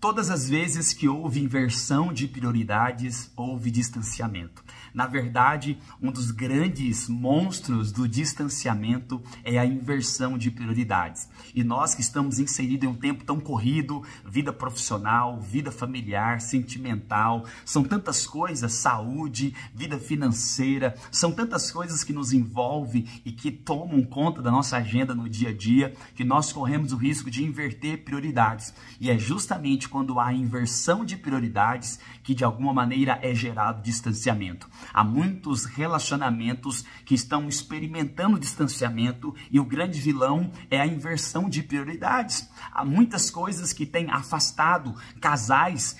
Todas as vezes que houve inversão de prioridades, houve distanciamento. Na verdade, um dos grandes monstros do distanciamento é a inversão de prioridades. E nós que estamos inseridos em um tempo tão corrido, vida profissional, vida familiar, sentimental, são tantas coisas, saúde, vida financeira, são tantas coisas que nos envolvem e que tomam conta da nossa agenda no dia a dia, que nós corremos o risco de inverter prioridades. E é justamente quando há inversão de prioridades que de alguma maneira é gerado distanciamento. Há muitos relacionamentos que estão experimentando distanciamento e o grande vilão é a inversão de prioridades. Há muitas coisas que têm afastado casais,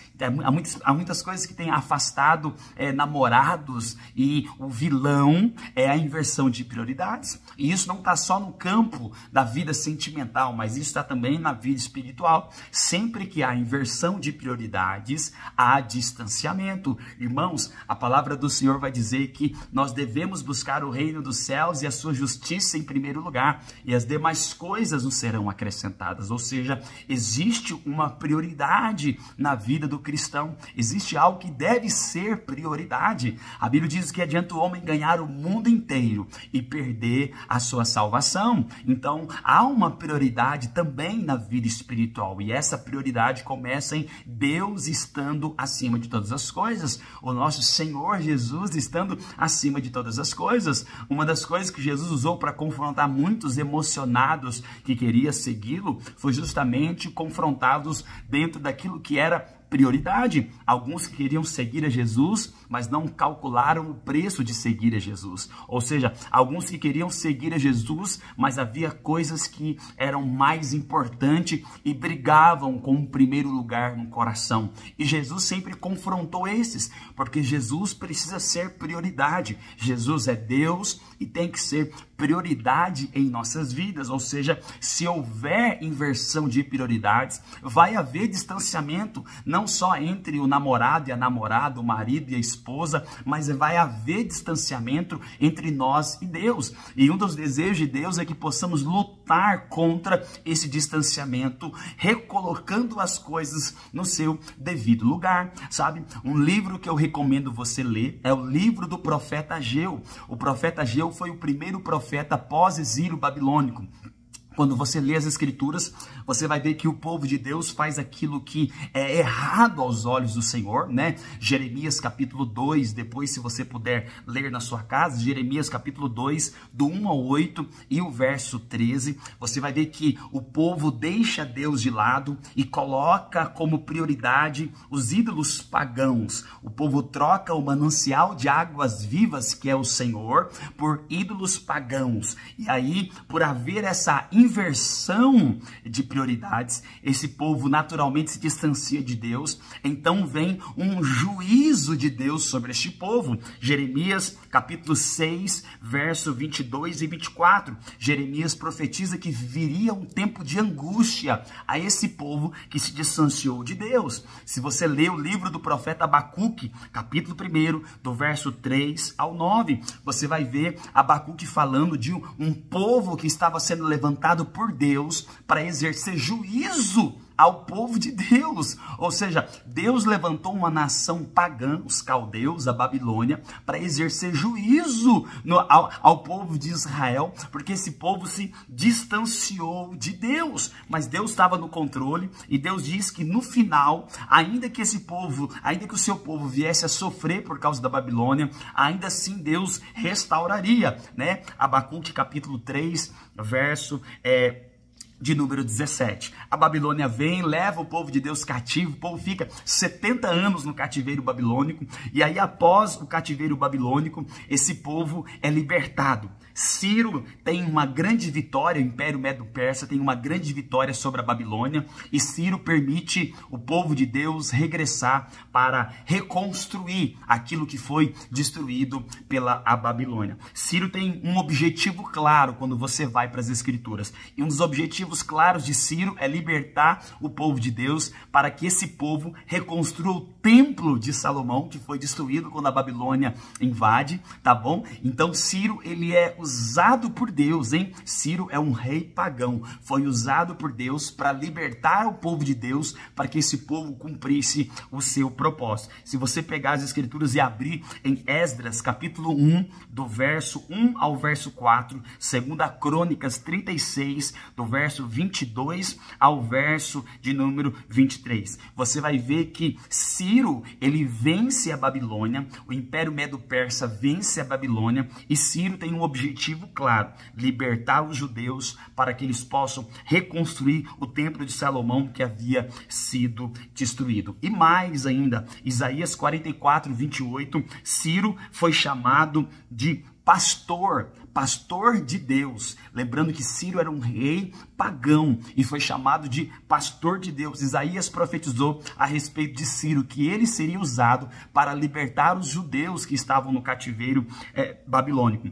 há muitas coisas que têm afastado namorados, e o vilão é a inversão de prioridades. E isso não está só no campo da vida sentimental, mas isso está também na vida espiritual. Sempre que há inversão de prioridades, há distanciamento. Irmãos, a palavra do Senhor vai dizer que nós devemos buscar o reino dos céus e a sua justiça em primeiro lugar, e as demais coisas nos serão acrescentadas. Ou seja, existe uma prioridade na vida do cristão, existe algo que deve ser prioridade. A Bíblia diz que adianta o homem ganhar o mundo inteiro e perder a sua salvação. Então, há uma prioridade também na vida espiritual, e essa prioridade começa em Deus estando acima de todas as coisas, o nosso Senhor Jesus estando acima de todas as coisas. Uma das coisas que Jesus usou para confrontar muitos emocionados que queriam segui-lo foi justamente confrontá-los dentro daquilo que era prioridade. Alguns queriam seguir a Jesus, mas não calcularam o preço de seguir a Jesus. Ou seja, alguns que queriam seguir a Jesus, mas havia coisas que eram mais importantes e brigavam com o primeiro lugar no coração. E Jesus sempre confrontou esses, porque Jesus precisa ser prioridade. Jesus é Deus e tem que ser prioridade em nossas vidas. Ou seja, se houver inversão de prioridades, vai haver distanciamento, não só entre o namorado e a namorada, o marido e a esposa, mas vai haver distanciamento entre nós e Deus. E um dos desejos de Deus é que possamos lutar contra esse distanciamento, recolocando as coisas no seu devido lugar. Sabe, um livro que eu recomendo você ler é o livro do profeta Ageu. O profeta Ageu foi o primeiro profeta pós-exílio babilônico. Quando você lê as Escrituras, você vai ver que o povo de Deus faz aquilo que é errado aos olhos do Senhor, né? Jeremias capítulo 2, depois se você puder ler na sua casa, Jeremias capítulo 2, do 1 ao 8 e o verso 13, você vai ver que o povo deixa Deus de lado e coloca como prioridade os ídolos pagãos. O povo troca o manancial de águas vivas, que é o Senhor, por ídolos pagãos. E aí, por haver essa inversão de prioridades, esse povo naturalmente se distancia de Deus, então vem um juízo de Deus sobre este povo. Jeremias capítulo 6, verso 22 e 24, Jeremias profetiza que viria um tempo de angústia a esse povo que se distanciou de Deus. Se você ler o livro do profeta Abacuque, capítulo 1, do verso 3 ao 9, você vai ver Abacuque falando de um povo que estava sendo levantado por Deus para exercer juízo ao povo de Deus. Ou seja, Deus levantou uma nação pagã, os caldeus, a Babilônia, para exercer juízo ao povo de Israel, porque esse povo se distanciou de Deus. Mas Deus estava no controle, e Deus diz que no final, ainda que o seu povo viesse a sofrer por causa da Babilônia, ainda assim Deus restauraria, né? Abacuque capítulo 3, verso de número 17. A Babilônia vem, leva o povo de Deus cativo, o povo fica 70 anos no cativeiro babilônico, e aí após o cativeiro babilônico, esse povo é libertado. Ciro tem uma grande vitória, o Império Medo-Persa tem uma grande vitória sobre a Babilônia, e Ciro permite o povo de Deus regressar para reconstruir aquilo que foi destruído pela Babilônia. Ciro tem um objetivo claro quando você vai para as Escrituras, e um dos objetivos claros de Ciro é libertar o povo de Deus para que esse povo reconstrua o templo de Salomão, que foi destruído quando a Babilônia invade, tá bom? Então Ciro, ele é usado por Deus, hein? Ciro é um rei pagão, foi usado por Deus para libertar o povo de Deus, para que esse povo cumprisse o seu propósito. Se você pegar as escrituras e abrir em Esdras, capítulo 1, do verso 1 ao verso 4, 2 Crônicas 36, do verso 22 ao verso de número 23, você vai ver que Ciro, ele vence a Babilônia, o Império Medo-Persa vence a Babilônia, e Ciro tem um objetivo claro: libertar os judeus para que eles possam reconstruir o templo de Salomão que havia sido destruído. E mais ainda, Isaías 44, 28, Ciro foi chamado de pastor de Deus. Lembrando que Ciro era um rei pagão e foi chamado de pastor de Deus. Isaías profetizou a respeito de Ciro, que ele seria usado para libertar os judeus que estavam no cativeiro babilônico.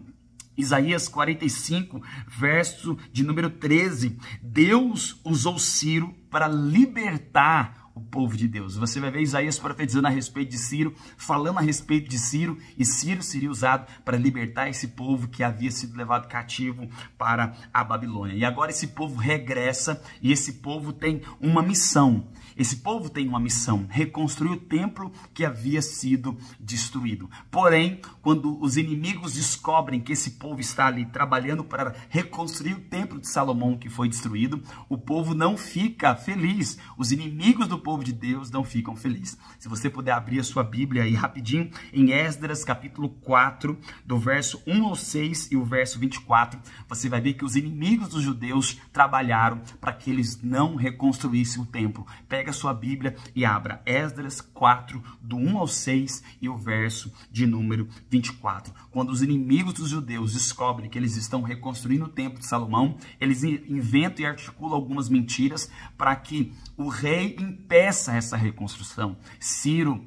Isaías 45, verso de número 13, Deus usou Ciro para libertar o povo de Deus. Você vai ver Isaías profetizando a respeito de Ciro, falando a respeito de Ciro, e Ciro seria usado para libertar esse povo que havia sido levado cativo para a Babilônia. E agora esse povo regressa, e esse povo tem uma missão. Esse povo tem uma missão: reconstruir o templo que havia sido destruído. Porém, quando os inimigos descobrem que esse povo está ali trabalhando para reconstruir o templo de Salomão que foi destruído, o povo não fica feliz. Os inimigos do povo de Deus não ficam felizes. Se você puder abrir a sua Bíblia aí rapidinho, em Esdras capítulo 4, do verso 1 ao 6 e o verso 24, você vai ver que os inimigos dos judeus trabalharam para que eles não reconstruíssem o templo. Pega a sua Bíblia e abra Esdras 4, do 1 ao 6 e o verso de número 24. Quando os inimigos dos judeus descobrem que eles estão reconstruindo o templo de Salomão, eles inventam e articulam algumas mentiras para que o rei impeça essa reconstrução. Ciro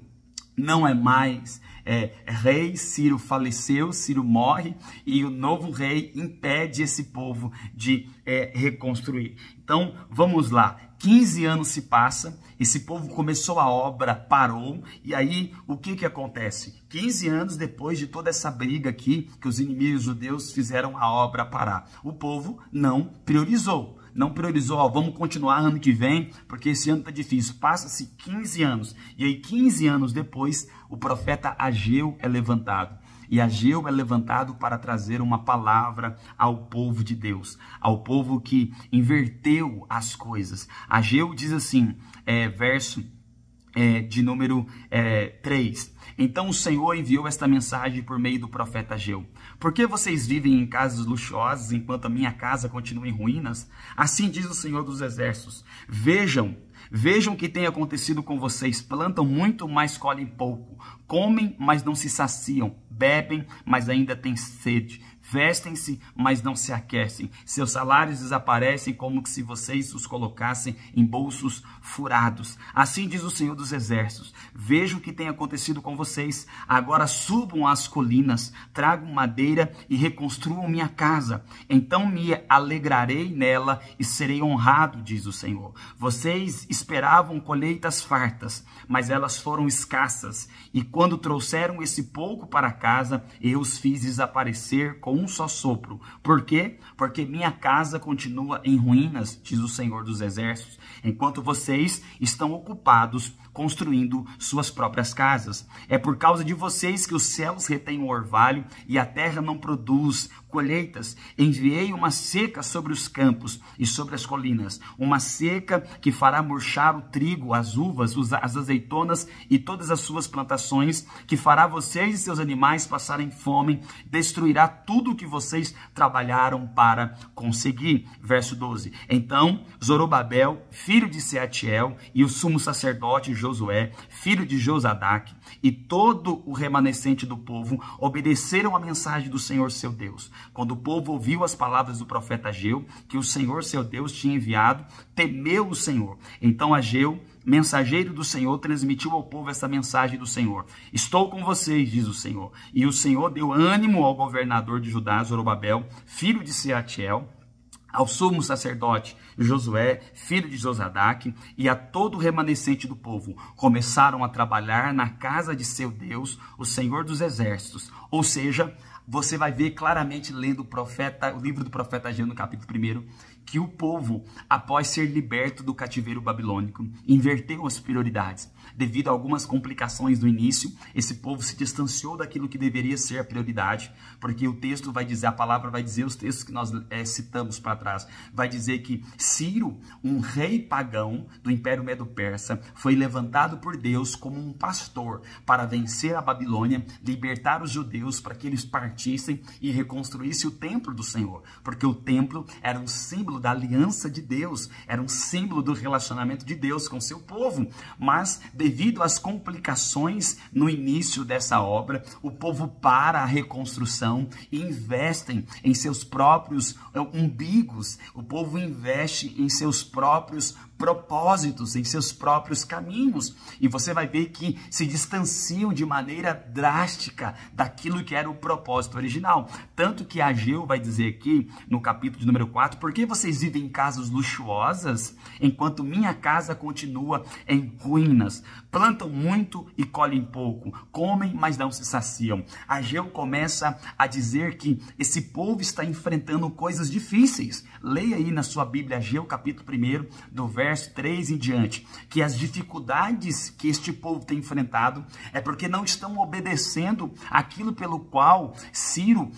não é mais rei, Ciro faleceu, Ciro morre, e o novo rei impede esse povo de reconstruir. Então, vamos lá. 15 anos se passa, esse povo começou a obra, parou, e aí o que acontece? 15 anos depois de toda essa briga aqui, que os inimigos judeus fizeram a obra parar, o povo não priorizou. Vamos continuar ano que vem, porque esse ano está difícil. Passa-se 15 anos, e aí 15 anos depois, o profeta Ageu é levantado. E Ageu é levantado para trazer uma palavra ao povo de Deus, ao povo que inverteu as coisas. Ageu diz assim, verso de número 3. Então o Senhor enviou esta mensagem por meio do profeta Ageu: por que vocês vivem em casas luxuosas enquanto a minha casa continua em ruínas? Assim diz o Senhor dos Exércitos: Vejam o que tem acontecido com vocês. Plantam muito, mas colhem pouco. Comem, mas não se saciam. Bebem, mas ainda têm sede. Vestem-se, mas não se aquecem. Seus salários desaparecem como se vocês os colocassem em bolsos furados. Assim diz o Senhor dos Exércitos: Vejam o que tem acontecido com vocês. Agora subam às colinas, tragam madeira e reconstruam minha casa. Então me alegrarei nela e serei honrado, diz o Senhor. Vocês esperavam colheitas fartas, mas elas foram escassas. E quando trouxeram esse pouco para casa, eu os fiz desaparecer com um só sopro. Por quê? Porque minha casa continua em ruínas, diz o Senhor dos Exércitos, enquanto vocês estão ocupados construindo suas próprias casas. É por causa de vocês que os céus retêm o orvalho e a terra não produz colheitas. Enviei uma seca sobre os campos e sobre as colinas, uma seca que fará murchar o trigo, as uvas, as azeitonas e todas as suas plantações, que fará vocês e seus animais passarem fome, destruirá tudo o que vocês trabalharam para conseguir. Verso 12. Então Zorobabel, filho de Sealtiel, e o sumo sacerdote Josué, filho de Josadaque, e todo o remanescente do povo obedeceram a mensagem do Senhor seu Deus. Quando o povo ouviu as palavras do profeta Ageu, que o Senhor seu Deus tinha enviado, temeu o Senhor. Então Ageu, mensageiro do Senhor, transmitiu ao povo essa mensagem do Senhor: Estou com vocês, diz o Senhor. E o Senhor deu ânimo ao governador de Judá, Zorobabel, filho de Sealtiel, ao sumo sacerdote Josué, filho de Josadaque, e a todo o remanescente do povo. Começaram a trabalhar na casa de seu Deus, o Senhor dos Exércitos. Ou seja, você vai ver claramente lendo o livro do profeta Ageu no capítulo 1, que o povo, após ser liberto do cativeiro babilônico, inverteu as prioridades. Devido a algumas complicações do início, esse povo se distanciou daquilo que deveria ser a prioridade, porque o texto vai dizer, a palavra vai dizer, os textos que nós citamos para trás, vai dizer que Ciro, um rei pagão do Império Medo-Persa, foi levantado por Deus como um pastor para vencer a Babilônia, libertar os judeus para que eles partissem e reconstruíssem o templo do Senhor, porque o templo era um símbolo da aliança de Deus, era um símbolo do relacionamento de Deus com seu povo, mas devido às complicações no início dessa obra, o povo para a reconstrução e investem em seus próprios umbigos, o povo investe em seus próprios propósitos, em seus próprios caminhos, e você vai ver que se distanciam de maneira drástica daquilo que era o propósito original. Tanto que Ageu vai dizer aqui no capítulo de número 4, por que vocês vivem em casas luxuosas, enquanto minha casa continua em ruínas? Plantam muito e colhem pouco, comem, mas não se saciam. Ageu começa a dizer que esse povo está enfrentando coisas difíceis. Leia aí na sua Bíblia, Ageu capítulo 1, do verso 3 em diante, que as dificuldades que este povo tem enfrentado é porque não estão obedecendo aquilo pelo qual Ciro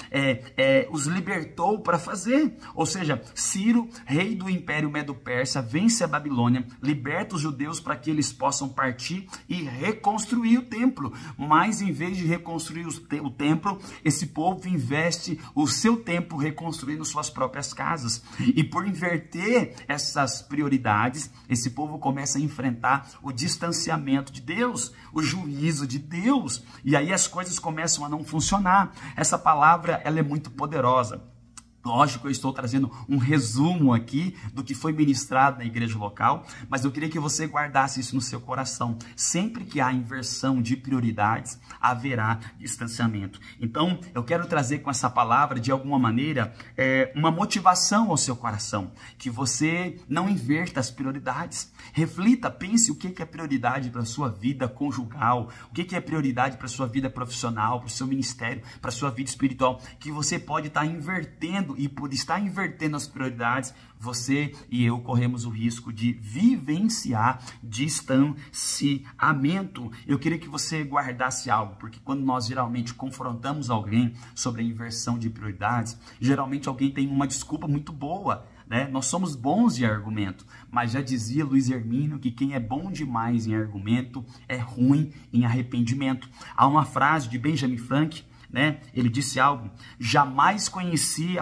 os libertou para fazer. Ou seja, Ciro, rei do Império Medo-Persa, vence a Babilônia, liberta os judeus para que eles possam partir e reconstruir o templo. Mas em vez de reconstruir o templo, esse povo investe o seu tempo reconstruindo suas próprias casas. E por inverter essas prioridades, esse povo começa a enfrentar o distanciamento de Deus, o juízo de Deus, e aí as coisas começam a não funcionar. Essa palavra, ela é muito poderosa. Lógico, eu estou trazendo um resumo aqui do que foi ministrado na igreja local, mas eu queria que você guardasse isso no seu coração. Sempre que há inversão de prioridades, haverá distanciamento. Então, eu quero trazer com essa palavra, de alguma maneira, uma motivação ao seu coração, que você não inverta as prioridades. Reflita, pense o que é prioridade para a sua vida conjugal, o que é prioridade para a sua vida profissional, para o seu ministério, para a sua vida espiritual, que você pode estar invertendo. E por estar invertendo as prioridades, você e eu corremos o risco de vivenciar distanciamento. Eu queria que você guardasse algo, porque quando nós geralmente confrontamos alguém sobre a inversão de prioridades, geralmente alguém tem uma desculpa muito boa, né? Nós somos bons em argumento, mas já dizia Luiz Hermínio que quem é bom demais em argumento é ruim em arrependimento. Há uma frase de Benjamin Franklin, né? Ele disse algo: jamais conheci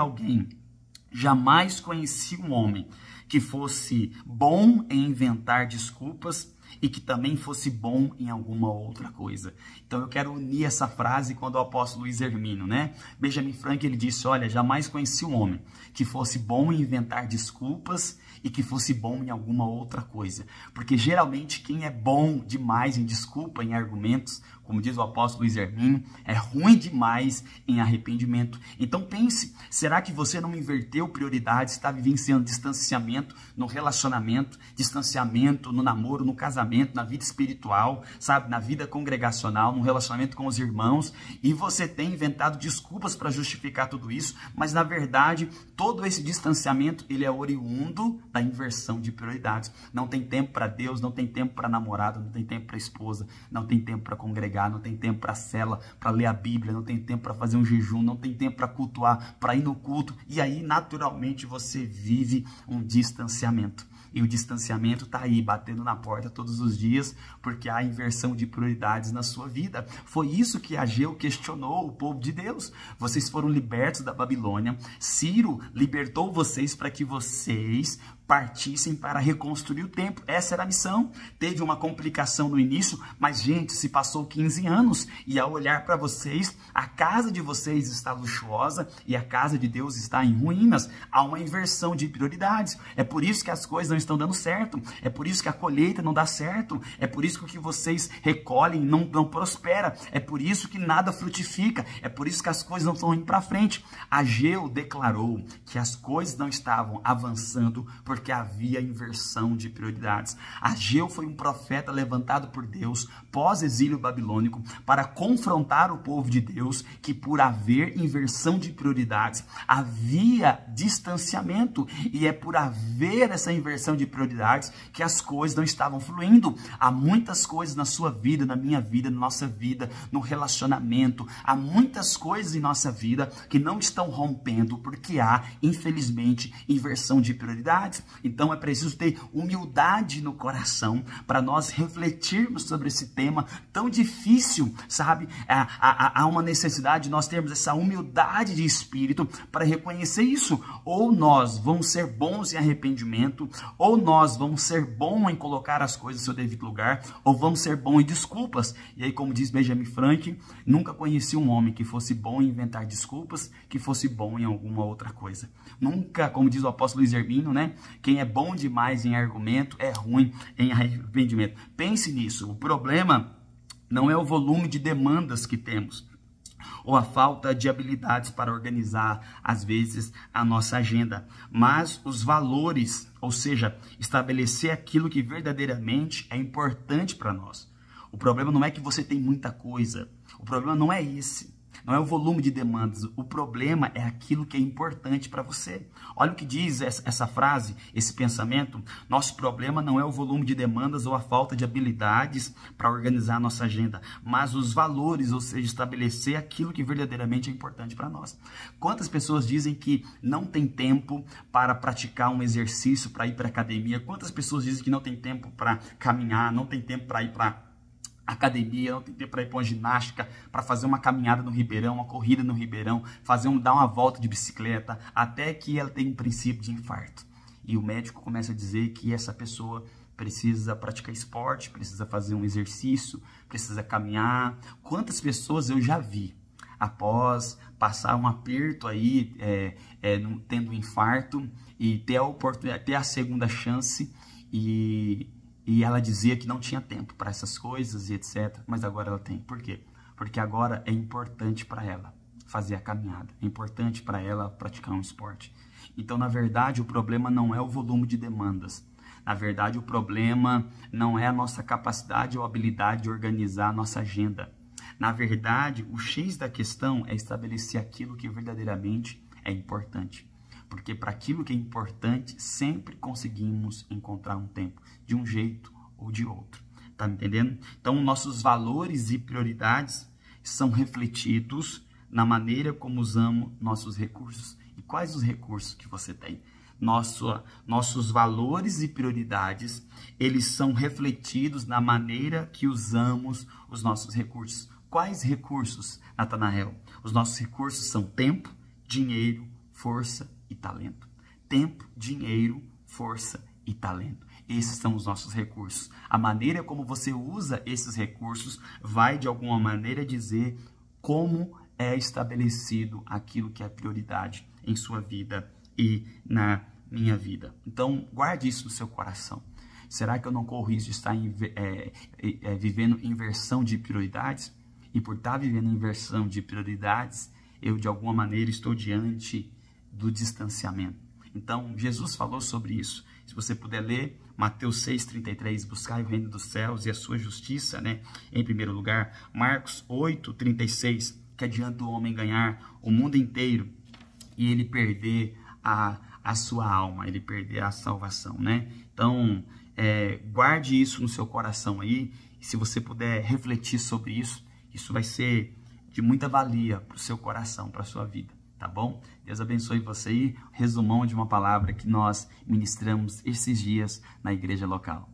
um homem que fosse bom em inventar desculpas e que também fosse bom em alguma outra coisa. Então eu quero unir essa frase com a do apóstolo Luiz Hermínio, né? Benjamin Franklin, ele disse: olha, jamais conheci um homem que fosse bom em inventar desculpas e que fosse bom em alguma outra coisa. Porque geralmente quem é bom demais em desculpa, em argumentos, como diz o apóstolo Luiz Hermínio, é ruim demais em arrependimento. Então pense, será que você não inverteu prioridades, está vivenciando distanciamento no relacionamento, distanciamento no namoro, no casamento, na vida espiritual, sabe, na vida congregacional, no relacionamento com os irmãos, e você tem inventado desculpas para justificar tudo isso, mas na verdade todo esse distanciamento, ele é oriundo da inversão de prioridades. Não tem tempo para Deus, não tem tempo para namorada, não tem tempo para esposa, não tem tempo para congregar, não tem tempo para cela, para ler a Bíblia, não tem tempo para fazer um jejum, não tem tempo para cultuar, para ir no culto, e aí naturalmente você vive um distanciamento. E o distanciamento está aí, batendo na porta todos os dias, porque há inversão de prioridades na sua vida. Foi isso que Ageu questionou o povo de Deus. Vocês foram libertos da Babilônia, Ciro libertou vocês para que vocês partissem para reconstruir o templo. Essa era a missão. Teve uma complicação no início, mas, gente, se passou 15 anos, e ao olhar para vocês, a casa de vocês está luxuosa e a casa de Deus está em ruínas. Há uma inversão de prioridades. É por isso que as coisas não estão dando certo. É por isso que a colheita não dá certo. É por isso que o que vocês recolhem não prospera. É por isso que nada frutifica. É por isso que as coisas não estão indo para frente. Ageu declarou que as coisas não estavam avançando porque porque havia inversão de prioridades. Ageu foi um profeta levantado por Deus pós-exílio babilônico para confrontar o povo de Deus que, por haver inversão de prioridades, havia distanciamento, e é por haver essa inversão de prioridades que as coisas não estavam fluindo. Há muitas coisas na sua vida, na minha vida, na nossa vida, no relacionamento, há muitas coisas em nossa vida que não estão rompendo porque há, infelizmente, inversão de prioridades. Então é preciso ter humildade no coração para nós refletirmos sobre esse tema tão difícil, sabe? Há uma necessidade de nós termos essa humildade de espírito para reconhecer isso. Ou nós vamos ser bons em arrependimento, ou nós vamos ser bons em colocar as coisas no seu devido lugar, ou vamos ser bons em desculpas. E aí, como diz Benjamin Franklin, nunca conheci um homem que fosse bom em inventar desculpas, que fosse bom em alguma outra coisa. Nunca, como diz o apóstolo Luiz Hermínio, né? Quem é bom demais em argumento é ruim em arrependimento. Pense nisso. O problema não é o volume de demandas que temos, ou a falta de habilidades para organizar, às vezes, a nossa agenda, mas os valores, ou seja, estabelecer aquilo que verdadeiramente é importante para nós. O problema não é que você tem muita coisa, o problema não é esse. Não é o volume de demandas, o problema é aquilo que é importante para você. Olha o que diz essa frase, esse pensamento. Nosso problema não é o volume de demandas ou a falta de habilidades para organizar a nossa agenda, mas os valores, ou seja, estabelecer aquilo que verdadeiramente é importante para nós. Quantas pessoas dizem que não tem tempo para praticar um exercício, para ir para a academia? Quantas pessoas dizem que não tem tempo para caminhar, não tem tempo para ir para academia, não tem tempo para ir para uma ginástica, para fazer uma caminhada no Ribeirão, uma corrida no Ribeirão, dar uma volta de bicicleta, até que ela tem um princípio de infarto. E o médico começa a dizer que essa pessoa precisa praticar esporte, precisa fazer um exercício, precisa caminhar. Quantas pessoas eu já vi, após passar um aperto aí, tendo um infarto, e ter a oportunidade, ter a segunda chance, e ela dizia que não tinha tempo para essas coisas e etc. Mas agora ela tem. Por quê? Porque agora é importante para ela fazer a caminhada. É importante para ela praticar um esporte. Então, na verdade, o problema não é o volume de demandas. Na verdade, o problema não é a nossa capacidade ou habilidade de organizar a nossa agenda. Na verdade, o X da questão é estabelecer aquilo que verdadeiramente é importante. Porque para aquilo que é importante, sempre conseguimos encontrar um tempo, de um jeito ou de outro. Tá me entendendo? Então, nossos valores e prioridades são refletidos na maneira como usamos nossos recursos. E quais os recursos que você tem? Nossos valores e prioridades, eles são refletidos na maneira que usamos os nossos recursos. Quais recursos, Natanael? Os nossos recursos são tempo, dinheiro, força e talento. Tempo, dinheiro, força e talento. Esses são os nossos recursos. A maneira como você usa esses recursos vai, de alguma maneira, dizer como é estabelecido aquilo que é prioridade em sua vida e na minha vida. Então, guarde isso no seu coração. Será que eu não corro risco de estar vivendo inversão de prioridades? E por estar vivendo inversão de prioridades, eu, de alguma maneira, estou diante do distanciamento. Então, Jesus falou sobre isso. Se você puder ler Mateus 6,33, buscai o reino dos céus e a sua justiça, né, em primeiro lugar. Marcos 8,36, que adianta o homem ganhar o mundo inteiro e ele perder a sua alma, ele perder a salvação, né? Então, guarde isso no seu coração aí, e se você puder refletir sobre isso, isso vai ser de muita valia para o seu coração, para a sua vida. Tá bom? Deus abençoe você aí. Resumão de uma palavra que nós ministramos esses dias na igreja local.